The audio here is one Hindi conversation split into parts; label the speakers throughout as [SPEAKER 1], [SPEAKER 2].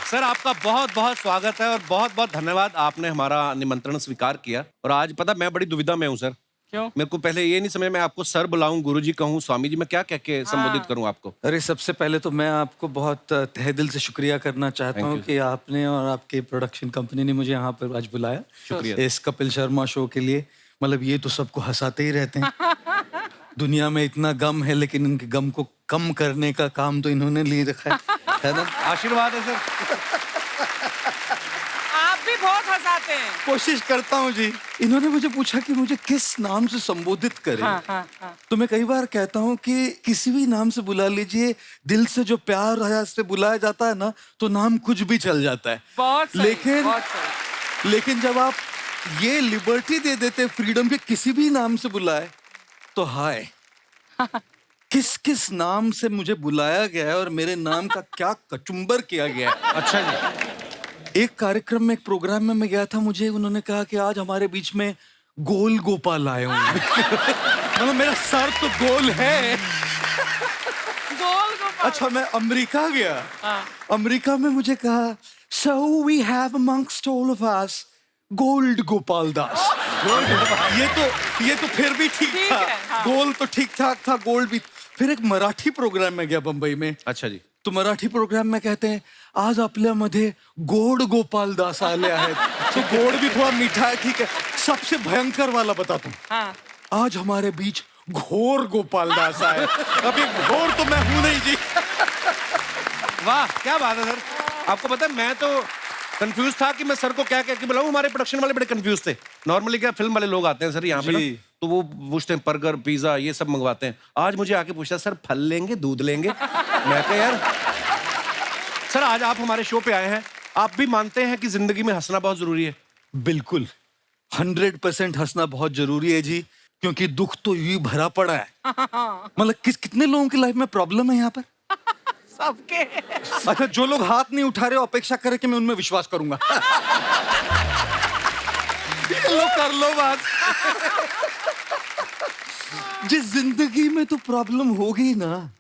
[SPEAKER 1] सर आपका बहुत बहुत स्वागत है और बहुत बहुत धन्यवाद, आपने हमारा निमंत्रण स्वीकार किया। और आज पता मैं बड़ी दुविधा में हूँ सर।
[SPEAKER 2] क्यों?
[SPEAKER 1] मेरे को पहले ये नहीं समझ में आपको सर बुलाऊं, गुरुजी कहूं, स्वामी जी, मैं क्या कह के संबोधित करूं आपको?
[SPEAKER 3] अरे सबसे पहले तो मैं आपको बहुत तहे दिल से शुक्रिया करना चाहता
[SPEAKER 1] Thank
[SPEAKER 3] हूँ
[SPEAKER 1] you,
[SPEAKER 3] कि आपने और आपके प्रोडक्शन कंपनी ने मुझे यहाँ पर आज बुलाया।
[SPEAKER 1] शुक्रिया।
[SPEAKER 3] इस कपिल शर्मा शो के लिए। मतलब ये तो सबको हंसाते ही रहते हैं। दुनिया में इतना गम है लेकिन इनके गम को कम करने का काम तो इन्होंने ले रखा है ना?
[SPEAKER 1] आशीर्वाद है सर।
[SPEAKER 2] आप भी बहुत हंसाते हैं।
[SPEAKER 3] कोशिश करता हूँ जी। इन्होंने मुझे पूछा कि मुझे किस नाम से संबोधित करें।
[SPEAKER 2] हाँ।
[SPEAKER 3] तो मैं कई बार कहता हूँ कि किसी भी नाम से बुला लीजिए, दिल से जो प्यार है से बुलाया जाता है ना, तो नाम कुछ भी चल जाता है।
[SPEAKER 2] बहुत सही,
[SPEAKER 3] लेकिन
[SPEAKER 2] बहुत सही।
[SPEAKER 3] लेकिन जब आप ये लिबर्टी दे देते फ्रीडम के किसी भी नाम से बुलाए, तो हाय किस किस नाम से मुझे बुलाया गया है और मेरे नाम का क्या कचुम्बर किया गया है।
[SPEAKER 1] अच्छा जी।
[SPEAKER 3] एक कार्यक्रम में, एक प्रोग्राम में मैं गया था, मुझे उन्होंने कहा कि आज हमारे बीच में गोल गोपाल आए हुए हैं। मतलब मेरा सर तो गोल है।
[SPEAKER 2] गोल गोपाल।
[SPEAKER 3] अच्छा, मैं अमेरिका गया।
[SPEAKER 2] हाँ।
[SPEAKER 3] अमेरिका में मुझे कहा, so we have amongst all of us Gaur Gopal Das. ये तो फिर भी ठीक
[SPEAKER 2] ठीक
[SPEAKER 3] था।
[SPEAKER 2] है, हाँ।
[SPEAKER 3] गोल तो ठीक ठाक था, गोल्ड भी। फिर एक मराठी प्रोग्राम में गया बंबई में।
[SPEAKER 1] अच्छा जी।
[SPEAKER 3] तो मराठी प्रोग्राम में कहते हैं, आज आपल्यामध्ये गोड गोपाल दास आले आहेत। तो गोड भी थोड़ा मीठा है, ठीक है। सबसे भयंकर वाला बताता हूँ।
[SPEAKER 2] हाँ।
[SPEAKER 3] आज हमारे बीच घोर गोपाल दास आए। अभी घोर तो मैं हूं नहीं जी।
[SPEAKER 1] वाह क्या बात है सर। आपको पता है मैं तो कंफ्यूज था कि मैं सर को क्या कह के बुलाऊं। हमारे प्रोडक्शन वाले बड़े कंफ्यूज थे। नॉर्मली क्या फिल्म वाले लोग आते हैं सर यहाँ पे ना,
[SPEAKER 3] जी।
[SPEAKER 1] तो वो पूछते हैं बर्गर पिज्जा ये सब मंगवाते हैं। आज मुझे आके पूछता सर फल लेंगे दूध लेंगे। मैं कहा यार सर आज आप हमारे शो पे आए हैं, आप भी मानते हैं कि जिंदगी में हंसना बहुत जरूरी है?
[SPEAKER 3] बिल्कुल 100% हंसना बहुत जरूरी है जी, क्योंकि दुख तो यूं ही भरा पड़ा है। मतलब कितने लोगों की लाइफ में प्रॉब्लम है यहाँ पर।
[SPEAKER 2] सबके।
[SPEAKER 3] अच्छा, जो लोग हाथ नहीं उठा रहे हो अपेक्षा करें कि मैं उनमें विश्वास करूंगा। ये लो कर लो बात। जिस जिंदगी में तो प्रॉब्लम होगी ना,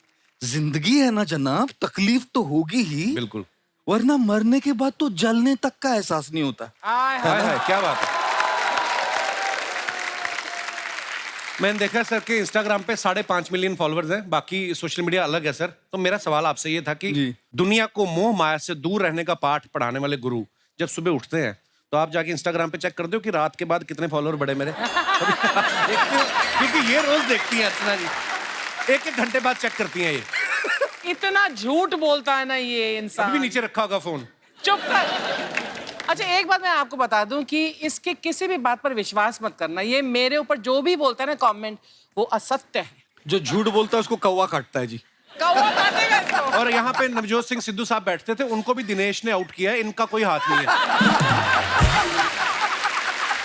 [SPEAKER 3] जिंदगी है ना जनाब, तकलीफ तो होगी ही।
[SPEAKER 1] बिल्कुल।
[SPEAKER 3] वरना मरने के बाद तो जलने तक का एहसास नहीं होता।
[SPEAKER 2] हाय
[SPEAKER 1] हाय
[SPEAKER 2] हाय।
[SPEAKER 1] हाय क्या बात है। मैंने देखा सर के इंस्टाग्राम पे 5.5 मिलियन फॉलोअर्स हैं, बाकी सोशल मीडिया अलग है सर। तो मेरा सवाल आपसे ये था कि
[SPEAKER 3] जी।
[SPEAKER 1] दुनिया को मोह माया से दूर रहने का पाठ पढ़ाने वाले गुरु जब सुबह उठते हैं तो आप जाके इंस्टाग्राम पे चेक कर दो कि रात के बाद कितने फॉलोअर बढ़े मेरे। देखते हो? क्योंकि ये रोज देखती हैं अर्चना जी, एक घंटे बाद चेक करती हैं ये।
[SPEAKER 2] इतना झूठ बोलता है ना ये इंसान।
[SPEAKER 1] अभी नीचे रखा होगा फोन।
[SPEAKER 2] चुप कर। अच्छा एक बात मैं आपको बता दूं कि इसके किसी भी बात पर विश्वास मत करना। ये मेरे ऊपर जो भी बोलता है ना कमेंट, वो असत्य है।
[SPEAKER 3] जो झूठ बोलता है उसको कौवा काटता है जी।
[SPEAKER 2] कौवा काटेगा इसको।
[SPEAKER 1] और यहाँ पे नवजोत सिंह सिद्धू साहब बैठते थे, उनको भी दिनेश ने आउट किया है, इनका कोई हाथ नहीं है।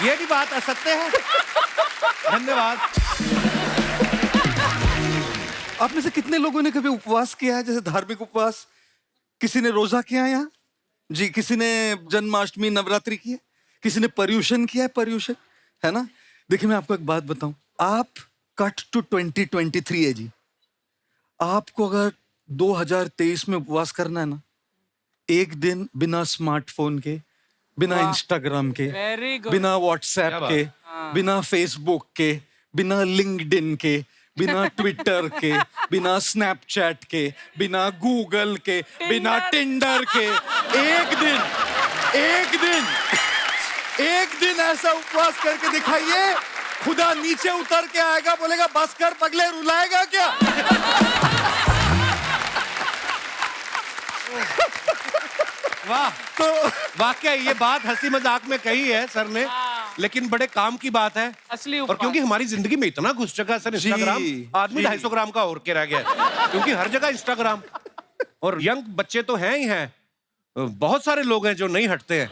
[SPEAKER 1] ये भी बात असत्य है। धन्यवाद।
[SPEAKER 3] आप में से कितने लोगों ने कभी उपवास किया है, जैसे धार्मिक उपवास? किसी ने रोजा किया है यहाँ जी? किसी ने जन्माष्टमी नवरात्रि की है? किसी ने पर्यूषण किया है? पर्यूषण है ना। देखिए मैं आपको एक बात बताऊं, आप कट टू 2023 है जी। आपको अगर 2023 में उपवास करना है ना, एक दिन बिना स्मार्टफोन के, बिना इंस्टाग्राम के,
[SPEAKER 2] Very good.
[SPEAKER 3] बिना व्हाट्सएप
[SPEAKER 1] क्या
[SPEAKER 3] के,
[SPEAKER 2] हाँ।
[SPEAKER 3] बिना फेसबुक के, बिना लिंक्डइन के, बिना ट्विटर के, बिना स्नैपचैट के, बिना गूगल के, बिना टिंडर के, एक दिन ऐसा उपवास करके दिखाइए, खुदा नीचे उतर के आएगा, बोलेगा बस कर पगले, रुलाएगा क्या?
[SPEAKER 1] वाह। तो वाकई ये बात हंसी मजाक में कही है सर ने, लेकिन बड़े काम की बात है।
[SPEAKER 2] असली
[SPEAKER 1] और
[SPEAKER 2] उपवास।
[SPEAKER 1] क्योंकि हमारी जिंदगी में इतना घुस चुका है सर इंस्टाग्राम, आदमी 250 ग्राम का और के रह गया है, क्योंकि हर जगह इंस्टाग्राम। और यंग बच्चे तो हैं ही हैं, बहुत सारे लोग हैं जो नहीं हटते हैं।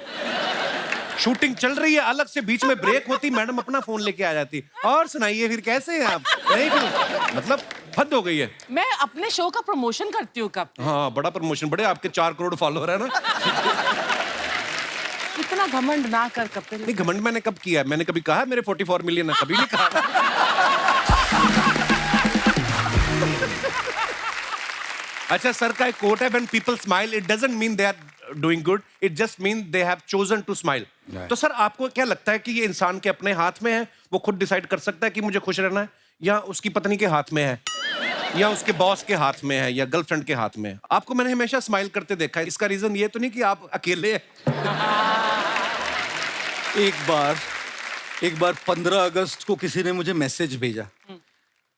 [SPEAKER 1] शूटिंग चल रही है, अलग से बीच में ब्रेक होती, मैडम अपना फोन लेके आ जाती, और सुनाइए फिर कैसे हैं आप? नहीं फिर मतलब हद हो गई है।
[SPEAKER 2] मैं अपने शो का प्रमोशन करती हूँ कब।
[SPEAKER 1] हाँ बड़ा प्रमोशन, बड़े आपके 4 करोड़ फॉलोअर है ना।
[SPEAKER 2] इतना घमंड ना कर कपिल।
[SPEAKER 1] नहीं घमंड मैंने कब किया? मैंने कभी कहा मेरे 44 मिलियन है? कभी नहीं कहा। अच्छा सर का एक कोट है, when people smile it doesn't mean they are doing good, it just mean they have chosen to smile. तो सर आपको क्या लगता है कि ये इंसान के अपने हाथ में है, वो खुद डिसाइड कर सकता है कि मुझे खुश रहना है, या उसकी पत्नी के हाथ में है, या उसके बॉस के हाथ में है, या गर्लफ्रेंड के हाथ में है? आपको मैंने हमेशा स्माइल करते देखा है, इसका रीजन ये तो नहीं कि आप अकेले हैं?
[SPEAKER 3] एक बार 15 अगस्त को किसी ने मुझे मैसेज भेजा,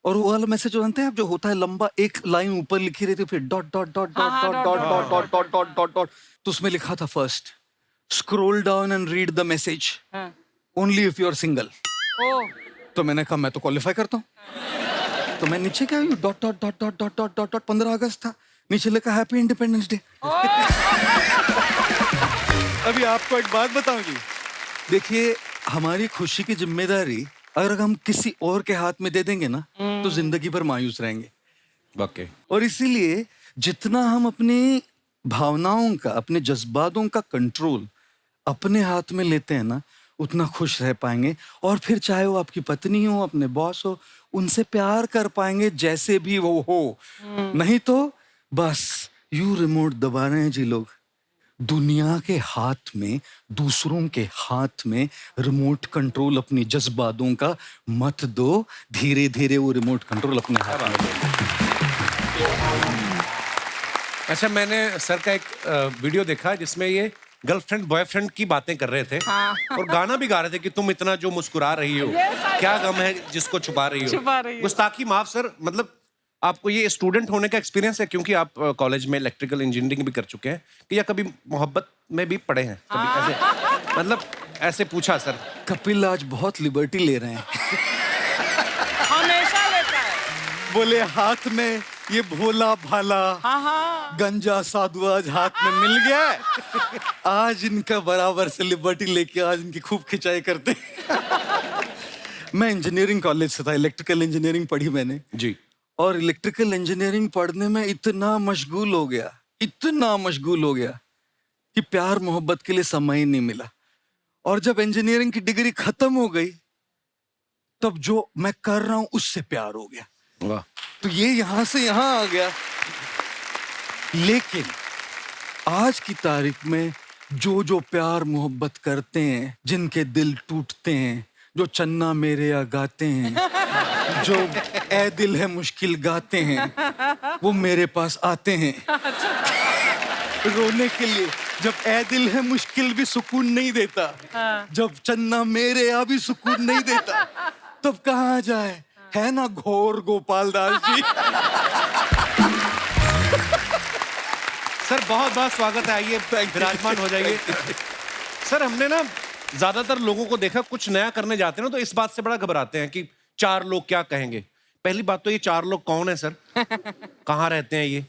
[SPEAKER 3] और वो वाला मैसेज जानते हैं आप, जो होता है लंबा, एक लाइन ऊपर लिखी रहती है, फिर dot dot dot dot dot dot dot dot dot dot dot dot, तो उसमें लिखा था first, scroll down and read the message, only if you are single. तो मैंने कहा मैं तो क्वालिफाई करता हूँ, तो मैं नीचे क्या, dot dot dot dot dot dot dot dot, 15 अगस्त था, नीचे लिखा हैप्पी इंडिपेंडेंस डे। अभी आपको एक बात बताऊं जी, देखिए हमारी खुशी की जिम्मेदारी अगर हम किसी और के हाथ में दे देंगे ना, तो जिंदगी भर मायूस रहेंगे।
[SPEAKER 1] वाकई।
[SPEAKER 3] और इसीलिए जितना हम अपनी भावनाओं का, अपने जज्बातों का कंट्रोल अपने हाथ में लेते हैं ना, उतना खुश रह पाएंगे। और फिर चाहे वो आपकी पत्नी हो, अपने बॉस हो, उनसे प्यार कर पाएंगे जैसे भी वो हो। नहीं तो बस यू रिमोट दबा रहे हैं जी लोग। दुनिया के हाथ में, दूसरों के हाथ में रिमोट कंट्रोल अपनी जज्बातों का मत दो, धीरे धीरे वो रिमोट कंट्रोल अपने हाथ में ले।
[SPEAKER 1] अच्छा, मैंने सर का एक वीडियो देखा जिसमें ये गर्लफ्रेंड बॉयफ्रेंड की बातें कर रहे थे। और गाना भी गा रहे थे कि तुम इतना जो मुस्कुरा रही हो, क्या गम है जिसको छुपा रही हो। गुस्ताखी माफ सर, मतलब आपको ये स्टूडेंट होने का एक्सपीरियंस है, क्योंकि आप कॉलेज में इलेक्ट्रिकल इंजीनियरिंग भी कर चुके हैं, कि या कभी मोहब्बत में भी पड़े हैं कभी ऐसे, मतलब ऐसे पूछा सर।
[SPEAKER 3] कपिल आज बहुत लिबर्टी ले रहे हैं।
[SPEAKER 2] हमेशा लेता है।
[SPEAKER 3] बोले हाथ में ये भोला भाला गंजा साधु आज हाथ में मिल गया, आज इनका बराबर से लिबर्टी लेके आज इनकी खूब खिंचाई करते। मैं इंजीनियरिंग कॉलेज से था, इलेक्ट्रिकल इंजीनियरिंग पढ़ी मैंने
[SPEAKER 1] जी।
[SPEAKER 3] और इलेक्ट्रिकल इंजीनियरिंग पढ़ने में इतना मशगूल हो गया कि प्यार मोहब्बत के लिए समय ही नहीं मिला। और जब इंजीनियरिंग की डिग्री खत्म हो गई, तब जो मैं कर रहा हूं उससे प्यार हो गया।
[SPEAKER 1] वाह।
[SPEAKER 3] तो ये यहां से यहां आ गया। लेकिन आज की तारीख में जो जो प्यार मोहब्बत करते हैं, जिनके दिल टूटते हैं, जो चन्ना मेरे या गाते हैं, जो ए दिल है मुश्किल गाते हैं, वो मेरे पास आते हैं रोने के लिए। जब ए दिल है मुश्किल भी सुकून नहीं देता, जब चन्ना मेरे या भी सुकून नहीं देता, तब कहाँ जाए, है ना घोर गोपाल दास जी।
[SPEAKER 1] सर बहुत बहुत स्वागत है, आइए विराजमान हो जाइए। सर हमने ना ज्यादातर लोगों को देखा, कुछ नया करने जाते हैं ना तो इस बात से बड़ा घबराते हैं कि 4 लोग क्या कहेंगे। पहली बात तो ये 4 लोग कौन है सर, कहाँ रहते हैं ये,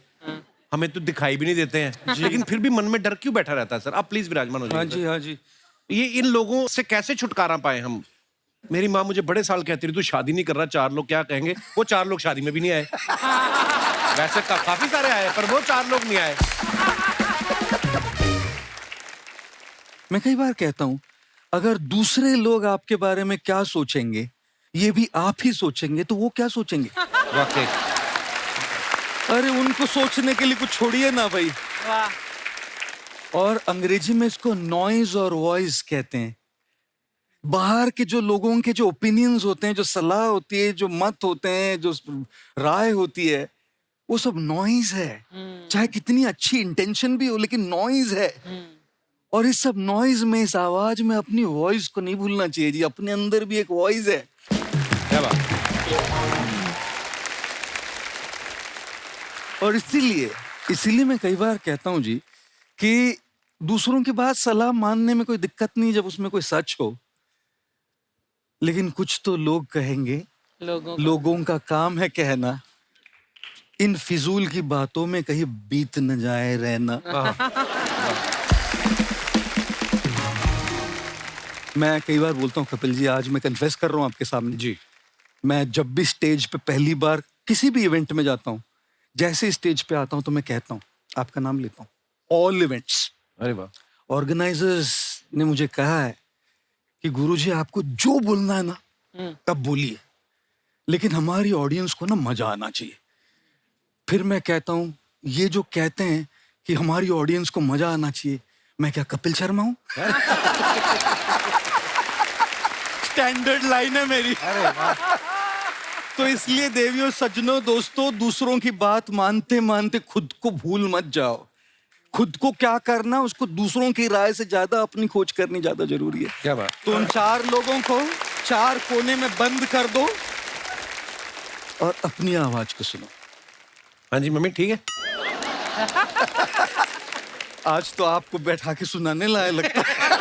[SPEAKER 1] हमें तो दिखाई भी नहीं देते हैं, लेकिन फिर भी मन में डर क्यों बैठा रहता है सर? आप प्लीज विराजमान हो जाइए।
[SPEAKER 3] हाँ जी, हाँ जी।
[SPEAKER 1] ये इन लोगों से कैसे छुटकारा पाए हम? मेरी माँ मुझे बड़े साल कहती रही, तू शादी नहीं कर रहा, 4 लोग क्या कहेंगे। वो 4 लोग शादी में भी नहीं आए। वैसे काफी सारे आए, पर वो 4 लोग नहीं आए।
[SPEAKER 3] मैं कई बार कहता हूं, अगर दूसरे लोग आपके बारे में क्या सोचेंगे ये भी आप ही सोचेंगे, तो वो क्या सोचेंगे?
[SPEAKER 1] वाकई।
[SPEAKER 3] अरे उनको सोचने के लिए कुछ छोड़िए ना भाई। और अंग्रेजी में इसको नॉइज और वॉइस कहते हैं। बाहर के जो लोगों के जो ओपिनियंस होते हैं, जो सलाह होती है, जो मत होते हैं, जो राय होती है, वो सब नॉइज है। चाहे कितनी अच्छी इंटेंशन भी हो, लेकिन नॉइज है। और इस सब नॉइज में, इस आवाज में अपनी वॉइस को नहीं भूलना चाहिए जी। अपने अंदर भी एक वॉइस है।
[SPEAKER 1] क्या बात।
[SPEAKER 3] और इसीलिए मैं कई बार कहता हूं जी कि दूसरों की बात सलाह मानने में कोई दिक्कत नहीं जब उसमें कोई सच हो, लेकिन कुछ तो लोग कहेंगे। लोगों का काम है कहना, इन फिजूल की बातों में कहीं बीत न जाए रहना। मैं कई बार बोलता हूँ कपिल जी, आज मैं कन्फेस कर रहा हूँ आपके सामने
[SPEAKER 1] जी,
[SPEAKER 3] मैं जब भी स्टेज पे पहली बार किसी भी इवेंट में जाता हूँ, जैसे स्टेज पे आता हूँ तो मैं कहता हूँ, आपका नाम लेता हूँ, ऑल इवेंट्स।
[SPEAKER 1] अरे वाह।
[SPEAKER 3] ऑर्गेनाइजर्स ने मुझे कहा है कि गुरुजी आपको जो बोलना है ना तब बोलिए, लेकिन हमारी ऑडियंस को ना मजा आना चाहिए। फिर मैं कहता हूँ, ये जो कहते हैं कि हमारी ऑडियंस को मजा आना चाहिए। मैं क्या कपिल शर्मा हूं? स्टैंडर्ड लाइन है मेरी। तो इसलिए देवियों, सज्जनों, दोस्तों, दूसरों की बात मानते मानते खुद को भूल मत जाओ। खुद को क्या करना, उसको दूसरों की राय से ज्यादा अपनी खोज करनी ज्यादा जरूरी है।
[SPEAKER 1] क्या बात।
[SPEAKER 3] तो उन 4 लोगों को 4 कोने में बंद कर दो और अपनी आवाज को सुनो।
[SPEAKER 1] हाँ जी मम्मी ठीक है।
[SPEAKER 3] आज तो आपको बैठा के सुनाने लायक लगता है।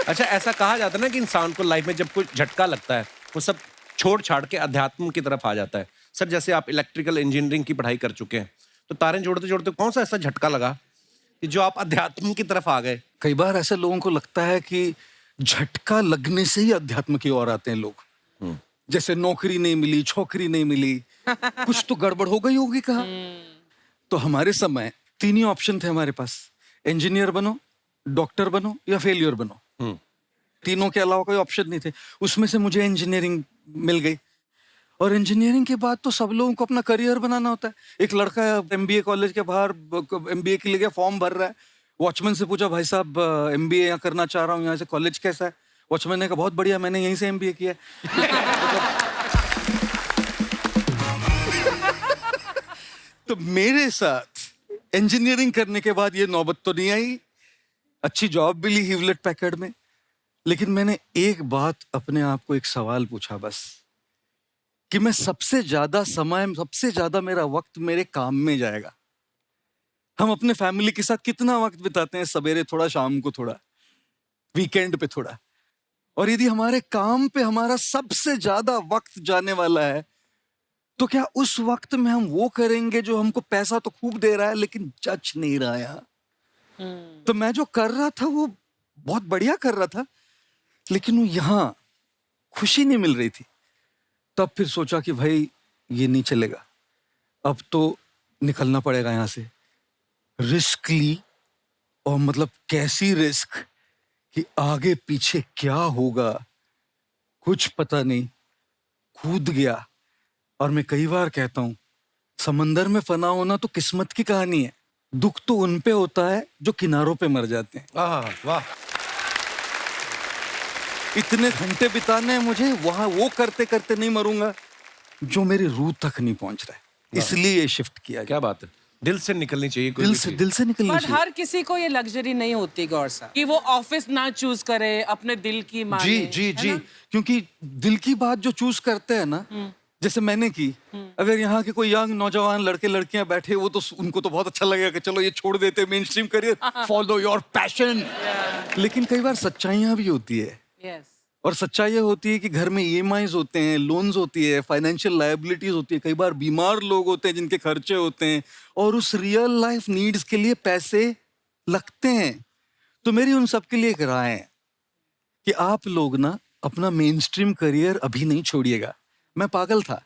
[SPEAKER 1] अच्छा, ऐसा कहा जाता है ना कि इंसान को लाइफ में जब कोई झटका लगता है वो सब छोड़ छाड़ के अध्यात्म की तरफ आ जाता है। सर जैसे आप इलेक्ट्रिकल इंजीनियरिंग की पढ़ाई कर चुके हैं, तो तारे जोड़ते जोड़ते कौन सा ऐसा झटका लगा कि जो आप अध्यात्म की तरफ आ गए?
[SPEAKER 3] कई बार ऐसे लोगों को लगता है कि झटका लगने से ही अध्यात्म की ओर आते हैं लोग। जैसे नौकरी नहीं मिली, छोकरी नहीं मिली, कुछ तो गड़बड़ हो गई होगी कहा। तो हमारे समय 3 ही ऑप्शन थे हमारे पास, इंजीनियर बनो, डॉक्टर बनो या फेलियर बनो। तीनों के अलावा कोई ऑप्शन नहीं थे। उसमें से मुझे इंजीनियरिंग मिल गई और इंजीनियरिंग के बाद तो सब लोगों को अपना करियर बनाना होता है। एक लड़का एमबीए कॉलेज के बाहर एमबीए के लिए फॉर्म भर रहा है। वॉचमैन से पूछा, भाई साहब एमबीए यहाँ करना चाह रहा हूँ, यहाँ से कॉलेज कैसा है? वॉचमैन ने कहा, बहुत बढ़िया, मैंने यहीं से एमबीए किया है। तो मेरे साथ इंजीनियरिंग करने के बाद ये नौबत तो नहीं आई। अच्छी जॉब मिली ह्यूलेट पैकर्ड में, लेकिन मैंने एक बात अपने आप को एक सवाल पूछा बस, कि मैं सबसे ज्यादा मेरा वक्त मेरे काम में जाएगा। हम अपने फैमिली के साथ कितना वक्त बिताते हैं, सवेरे थोड़ा, शाम को थोड़ा, वीकेंड पे थोड़ा। और यदि हमारे काम पे हमारा सबसे ज्यादा वक्त जाने वाला है, तो क्या उस वक्त में हम वो करेंगे जो हमको पैसा तो खूब दे रहा है लेकिन जच नहीं रहा है? तो मैं जो कर रहा था वो बहुत बढ़िया कर रहा था, लेकिन वो यहां खुशी नहीं मिल रही थी। तब फिर सोचा कि भाई ये नहीं चलेगा, अब तो निकलना पड़ेगा यहां से। रिस्क ली, और मतलब कैसी रिस्क कि आगे पीछे क्या होगा कुछ पता नहीं। कूद गया। और मैं कई बार कहता हूं, समंदर में फना होना तो किस्मत की कहानी है। दुख तो उन पे होता है जो किनारों पे मर जाते हैं।
[SPEAKER 1] वाह।
[SPEAKER 3] इतने घंटे बिताने हैं मुझे वहां, वो करते करते नहीं मरूंगा जो मेरी रूह तक नहीं पहुंच रहा है। इसलिए ये शिफ्ट किया।
[SPEAKER 1] क्या बात है, दिल से निकलनी चाहिए कोई
[SPEAKER 3] दिल
[SPEAKER 1] भी
[SPEAKER 3] से
[SPEAKER 1] चीज।
[SPEAKER 3] दिल से निकलनी
[SPEAKER 2] पर
[SPEAKER 3] चाहिए।
[SPEAKER 2] हर किसी को ये लग्जरी नहीं होती गौर साहब, कि वो ऑफिस ना चूज करे, अपने दिल की माने।
[SPEAKER 3] जी जी
[SPEAKER 2] है
[SPEAKER 3] जी,
[SPEAKER 2] ना?
[SPEAKER 3] क्योंकि दिल की बात जो चूज करते हैं ना, जैसे मैंने की, अगर यहाँ के कोई यंग नौजवान लड़के लड़कियां बैठे, वो तो उनको तो बहुत अच्छा लगेगा कि चलो ये छोड़ देते main stream career, follow your passion. लेकिन कई बार सच्चाइयां भी होती है।
[SPEAKER 2] Yes.
[SPEAKER 3] और सच्चाई ये होती है कि घर में ईएमआईज होते हैं, लोन्स होती है, फाइनेंशियल लायबिलिटीज होती है, कई बार बीमार लोग होते हैं जिनके खर्चे होते हैं, और उस रियल लाइफ नीड्स के लिए पैसे लगते हैं। तो मेरी उन सब के लिए एक राय है कि आप लोग ना अपना मेन स्ट्रीम करियर अभी नहीं छोड़िएगा। मैं पागल था,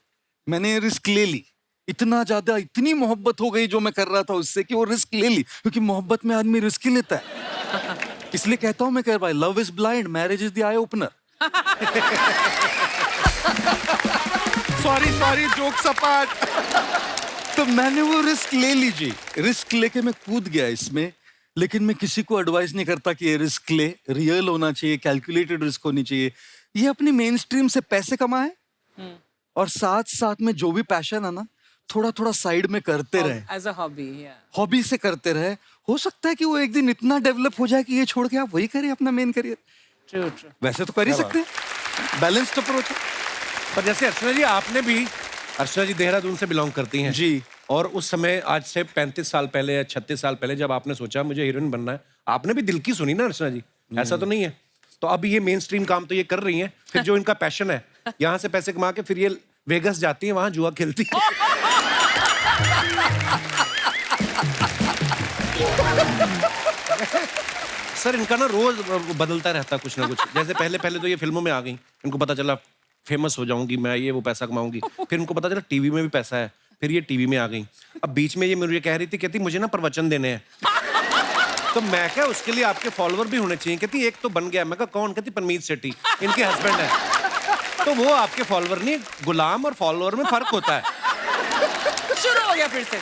[SPEAKER 3] मैंने रिस्क ले ली। इतना ज्यादा, इतनी मोहब्बत हो गई जो मैं कर रहा था उससे कि वो रिस्क ले ली, क्योंकि मोहब्बत में आदमी रिस्क ही लेता है। इसलिए कहता हूं मैं, कह भाई, love is blind, marriage is the eye opener. Sorry jokes apart. तो मैंने वो रिस्क ले लीजिए, रिस्क लेके मैं कूद गया इसमें। लेकिन मैं किसी को एडवाइस नहीं करता कि ये रिस्क ले, रियल होना चाहिए, कैलकुलेटेड रिस्क होनी चाहिए। ये अपनी मेन स्ट्रीम से पैसे कमाए और साथ साथ में जो भी पैशन है ना, थोड़ा थोड़ा साइड में करते रहे,
[SPEAKER 2] एज अ हॉबी।
[SPEAKER 3] हॉबी से करते रहे। हो सकता है कि वो एक दिन इतना डेवलप हो जाए कि ये छोड़ के आप वही करिए अपना मेन करियर।
[SPEAKER 2] ट्रू।
[SPEAKER 3] वैसे तो कर ही सकते हैं, बैलेंस्ड अप्रोच है।
[SPEAKER 1] पर जैसे अर्चना जी, आपने भी, अर्चना जी देहरादून से बिलोंग करती हैं
[SPEAKER 3] जी।
[SPEAKER 1] और उस समय, आज से 35 साल पहले या 36 साल पहले, जब आपने सोचा मुझे हीरोइन बनना है, आपने भी दिल की सुनी ना अर्चना जी? ऐसा तो नहीं है? तो अब ये मेन स्ट्रीम काम तो ये कर रही हैं, फिर जो इनका पैशन है, यहाँ से पैसे कमा के फिर ये वेगस जाती है, वहां जुआ खेलती है। सर इनका ना रोज बदलता रहता कुछ ना कुछ। जैसे पहले तो ये फिल्मों में आ गई, इनको पता चला फेमस हो जाऊंगी मैं, ये वो पैसा कमाऊंगी। फिर इनको पता चला टीवी में भी पैसा है, फिर ये टीवी में आ गई। अब बीच में ये मुझे कह रही थी, कहती मुझे ना प्रवचन देने हैं। तो मैं क्या, उसके लिए आपके फॉलोअर भी होने चाहिए। कहती एक तो बन गया। मैं कहा कौन? कहती परमीत सेठी, इनके हस्बैंड है। तो वो आपके फॉलोअर नहीं, गुलाम और फॉलोअर में फर्क होता है।
[SPEAKER 2] शुरू हो गया फिर से।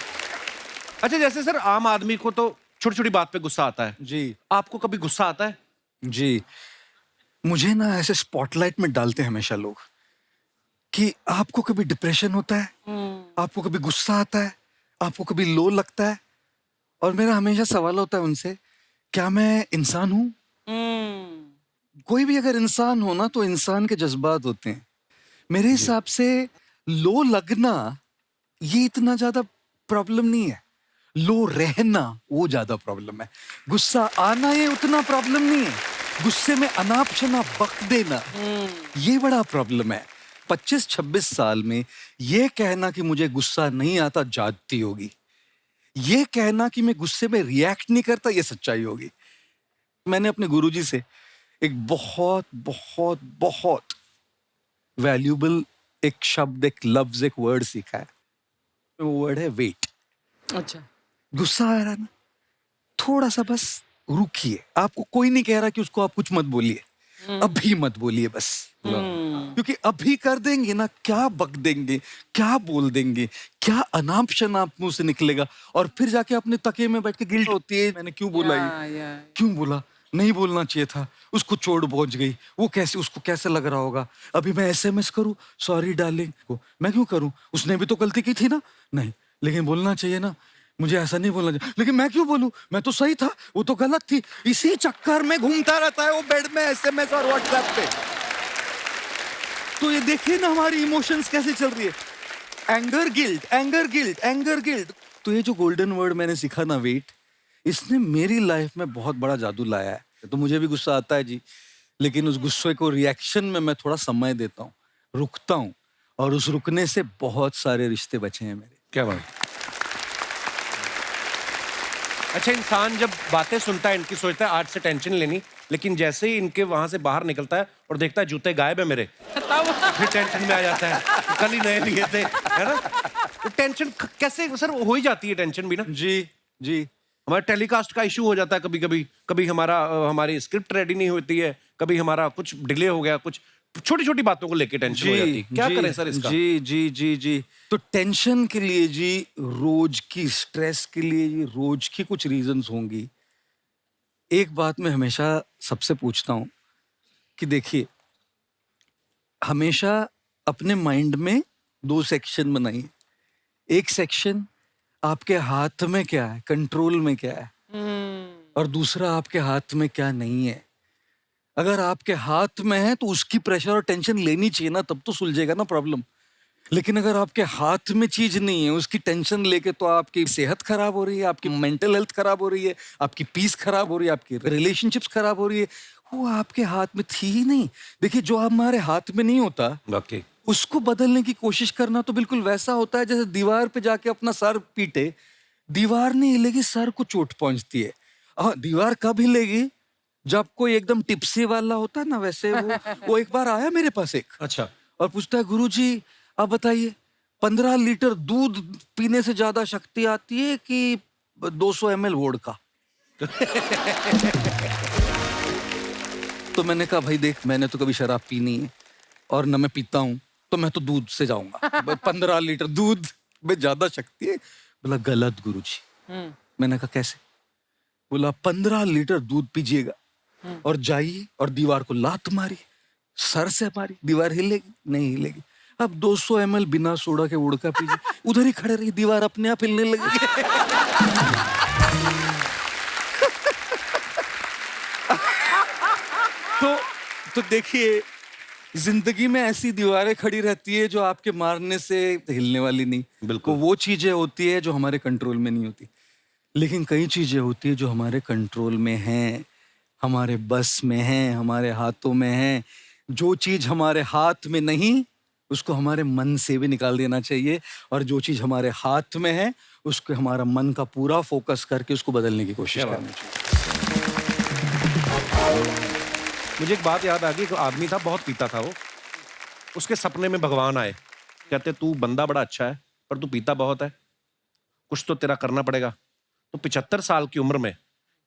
[SPEAKER 1] अच्छा, जैसे सर आम आदमी को तो छोटी छोटी बात पे गुस्सा आता है,
[SPEAKER 3] जी
[SPEAKER 1] आपको कभी गुस्सा आता है?
[SPEAKER 3] जी, मुझे ना ऐसे स्पॉटलाइट में डालते हैं हमेशा लोग कि आपको कभी डिप्रेशन होता है, आपको कभी गुस्सा आता है, आपको कभी लो लगता है, और मेरा हमेशा सवाल होता है उनसे, क्या मैं इंसान हूं? कोई भी अगर इंसान हो ना, तो इंसान के जज्बात होते हैं। मेरे हिसाब से लो लगना ये इतना ज्यादा प्रॉब्लम नहीं है, लो रहना वो ज्यादा प्रॉब्लम है। गुस्सा आना ये उतना प्रॉब्लम नहीं है, गुस्से में अनाप शनाप बक देना ये बड़ा प्रॉब्लम है। 25-26 साल में ये कहना कि मुझे गुस्सा नहीं आता जाती होगी, ये कहना कि मैं गुस्से में रिएक्ट नहीं करता ये सच्चाई होगी। मैंने अपने गुरुजी से एक बहुत बहुत बहुत वैल्यूबल एक शब्द, एक लफ्ज, एक वर्ड सीखा है। वो वर्ड है वेट।
[SPEAKER 2] अच्छा।
[SPEAKER 3] गुस्सा आ रहा है ना, थोड़ा सा बस रुकिए। आपको कोई नहीं कह रहा कि उसको आप कुछ मत बोलिए, अभी मत बोलिए बस, क्योंकि अभी कर देंगे ना, क्या बक देंगे, क्या बोल देंगे, क्या अनाप शनाप मुंह से निकलेगा, और फिर जाके अपने तकिए में बैठ के गिल्ट होती है, मैंने क्यों बोला ये, क्यों बोला, नहीं बोलना चाहिए था, उसको चोट पहुंच गई, वो कैसे, उसको कैसे लग रहा होगा, अभी मैं एसएमएस करूं सॉरी डार्लिंग को, मैं क्यों करूं, उसने भी तो गलती की थी ना, नहीं लेकिन बोलना चाहिए ना, मुझे ऐसा नहीं बोलना चाहिए, लेकिन मैं क्यों बोलूं, मैं तो सही था, वो तो गलत थी। इसी चक्कर में घूमता रहता है वो बेड में एसएमएस और व्हाट्सएप पे। तो ये देखिए ना हमारी इमोशंस कैसे चल रही है, anger guilt, anger guilt, anger guilt. तो ये जो गोल्डन वर्ड मैंने सीखा ना, वेट, इसने मेरी लाइफ में बहुत बड़ा जादू लाया है। तो मुझे भी गुस्सा आता है जी, लेकिन उस गुस्से को रिएक्शन में मैं थोड़ा समय देता हूँ, रुकता हूँ, और उस रुकने से बहुत सारे रिश्ते बचे हैं मेरे।
[SPEAKER 1] क्या बात। अच्छा, इंसान जब बातें सुनता है इनकी सोचता है आज से टेंशन लेनी, लेकिन जैसे ही इनके वहां से बाहर निकलता है और देखता है जूते गायब है मेरे, फिर टेंशन में आ जाता है, कल ही नए लिए थे, है ना। तो टेंशन कैसे सर हो ही जाती है, टेंशन भी ना।
[SPEAKER 3] जी जी,
[SPEAKER 1] हमारे टेलीकास्ट का इशू हो जाता है कभी कभी, कभी हमारी स्क्रिप्ट रेडी नहीं होती है, कभी हमारा कुछ डिले हो गया, कुछ छोटी छोटी बातों को लेके टेंशन हो जाती है। क्या करें सर इसका?
[SPEAKER 3] जी जी जी जी, तो टेंशन के लिए जी, रोज की स्ट्रेस के लिए जी, रोज की कुछ रीजंस होंगी। एक बात मैं हमेशा सबसे पूछता हूं कि देखिए, हमेशा अपने माइंड में 2 सेक्शन बनाइए। एक सेक्शन आपके हाथ में क्या है, कंट्रोल में क्या है, और दूसरा आपके हाथ में क्या नहीं है। अगर आपके हाथ में है तो उसकी प्रेशर और टेंशन लेनी चाहिए ना, तब तो सुलझेगा ना प्रॉब्लम। लेकिन अगर आपके हाथ में चीज नहीं है, उसकी टेंशन लेके तो आपकी सेहत खराब हो रही है, आपकी मेंटल हेल्थ खराब हो रही है, आपकी पीस खराब हो रही है, आपकी रिलेशनशिप्स खराब हो रही है। वो आपके हाथ में थी ही नहीं। देखिए, जो हमारे हाथ में नहीं होता,
[SPEAKER 1] ओके।
[SPEAKER 3] उसको बदलने की कोशिश करना तो बिल्कुल वैसा होता है जैसे दीवार पे जाके अपना सर पीटे, दीवार नहीं हिलेगी, सर को चोट पहुंचती है। हाँ, दीवार कब हिलेगी, जब कोई एकदम टिप्सी वाला होता है ना, वैसे वो एक बार आया मेरे पास एक,
[SPEAKER 1] अच्छा।
[SPEAKER 3] और पूछता है, गुरुजी आप बताइए 15 लीटर दूध पीने से ज्यादा शक्ति आती है कि 200 ml वोडका? तो मैंने कहा, भाई देख, मैंने तो कभी शराब पी नहीं है और न मैं पीता हूं, तो मैं तो दूध से जाऊंगा। 15 लीटर दूध में ज्यादा शक्ति है। बोला गलत गुरुजी। मैंने कहा कैसे? बोला 15 लीटर दूध पीजिएगा और जाइए और दीवार को लात मारी, सर से मारी, दीवार हिलेगी नहीं? हिलेगी। अब 200 ml बिना सोडा के वोडका पीजिए, उधर ही खड़े रही, दीवार अपने आप हिलने लगी। तो देखिए, जिंदगी में ऐसी दीवारें खड़ी रहती है जो आपके मारने से हिलने वाली नहीं।
[SPEAKER 1] बिल्कुल।
[SPEAKER 3] वो चीजें होती है जो हमारे कंट्रोल में नहीं होती, लेकिन कई चीजें होती है जो हमारे कंट्रोल में हैं, हमारे बस में हैं, हमारे हाथों में हैं। जो चीज हमारे हाथ में नहीं, उसको हमारे मन से भी निकाल देना चाहिए, और जो चीज हमारे हाथ में है, उसको हमारा मन का पूरा फोकस करके उसको बदलने की कोशिश करनी चाहिए।
[SPEAKER 1] मुझे एक बात याद आ गई, एक आदमी था, बहुत पीता था वो, उसके सपने में भगवान आए, कहते तू बंदा बड़ा अच्छा है पर तू पीता बहुत है, कुछ तो तेरा करना पड़ेगा। तो 75 साल की उम्र में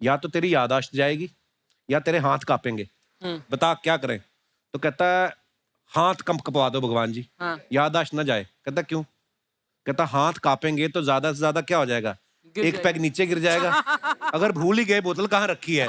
[SPEAKER 1] या तो तेरी याददाश्त जाएगी या तेरे हाथ कांपेंगे, बता क्या करें? तो कहता है हाथ कंपवा दो भगवान जी, याददाश्त ना जाए। कहता क्यों? कहता हाथ कांपेंगे तो ज्यादा से ज्यादा क्या हो जाएगा,
[SPEAKER 2] गिर
[SPEAKER 1] एक
[SPEAKER 2] जाएगी।
[SPEAKER 1] पैग नीचे गिर जाएगा। अगर भूल ही गए बोतल कहाँ रखी है